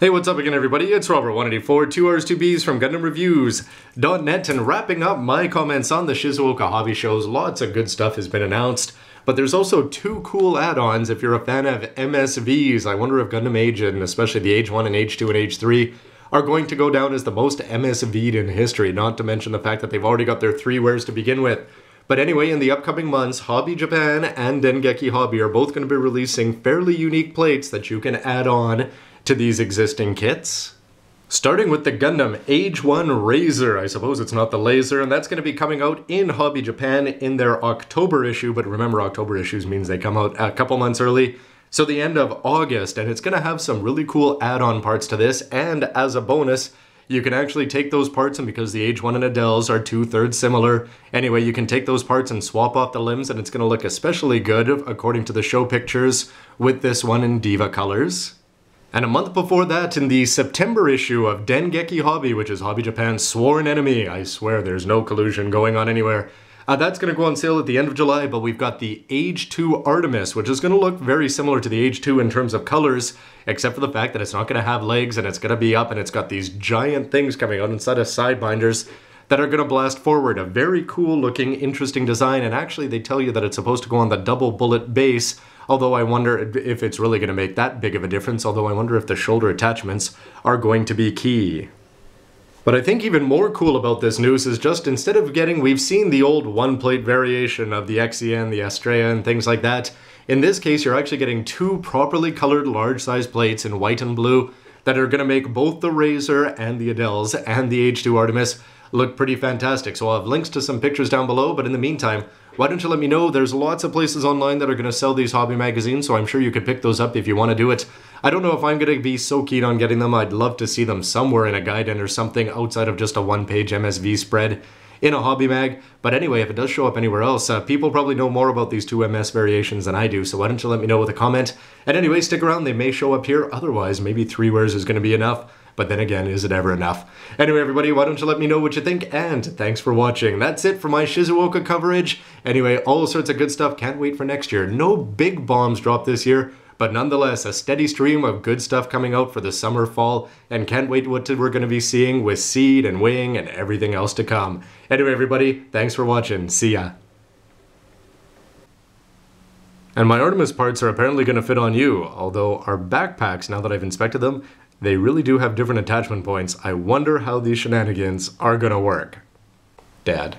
Hey, what's up again, everybody? It's Robert184, 2Rs, 2Bs from GundamReviews.net, and wrapping up my comments on the Shizuoka hobby shows. Lots of good stuff has been announced, but there's also two cool add-ons if you're a fan of MSVs. I wonder if Gundam Age, and especially the Age-1 and Age-2 and Age-3, are going to go down as the most MSV'd in history, not to mention the fact that they've already got their 3 wares to begin with. But anyway, in the upcoming months, Hobby Japan and Dengeki Hobby are both going to be releasing fairly unique plates that you can add on to these existing kits. Starting with the Gundam Age-1 Razor. I suppose it's not the laser, and that's going to be coming out in Hobby Japan in their October issue, but remember, October issues means they come out a couple months early, so the end of August, and it's going to have some really cool add-on parts to this, and as a bonus, you can actually take those parts, and because the Age-1 and Adele's are 2/3 similar, anyway, you can take those parts and swap off the limbs, and it's going to look especially good, according to the show pictures, with this one in Diva colors. And a month before that, in the September issue of Dengeki Hobby, which is Hobby Japan's sworn enemy, I swear there's no collusion going on anywhere, that's going to go on sale at the end of July, but we've got the Age-2 Artemis, which is going to look very similar to the Age-2 in terms of colors, except for the fact that it's not going to have legs, and it's going to be up, and it's got these giant things coming out instead of side binders that are going to blast forward. A very cool looking, interesting design, and actually they tell you that it's supposed to go on the double bullet base, although I wonder if it's really going to make that big of a difference, although I wonder if the shoulder attachments are going to be key. But I think even more cool about this news is just instead of we've seen the old one-plate variation of the XEN, the Estrella, and things like that. In this case, you're actually getting 2 properly colored large-size plates in white and blue that are going to make both the Razor and the Adele's and the Age-2 Artemis look pretty fantastic. So I'll have links to some pictures down below, but in the meantime, why don't you let me know? There's lots of places online that are going to sell these hobby magazines, so I'm sure you could pick those up if you want to do it. I don't know if I'm going to be so keen on getting them. I'd love to see them somewhere in a guide or something outside of just a one-page MSV spread in a hobby mag. But anyway, if it does show up anywhere else, people probably know more about these 2 MS variations than I do, so why don't you let me know with a comment? And anyway, stick around, they may show up here. Otherwise, maybe 3 wares is going to be enough. But then again, is it ever enough? Anyway, everybody, why don't you let me know what you think, and thanks for watching. That's it for my Shizuoka coverage. Anyway, all sorts of good stuff. Can't wait for next year. No big bombs dropped this year, but nonetheless, a steady stream of good stuff coming out for the summer, fall, and can't wait what we're going to be seeing with Seed and Wing and everything else to come. Anyway, everybody, thanks for watching. See ya. And my Artemis parts are apparently going to fit on you, although our backpacks, now that I've inspected them, they really do have different attachment points. I wonder how these shenanigans are gonna work. Dad.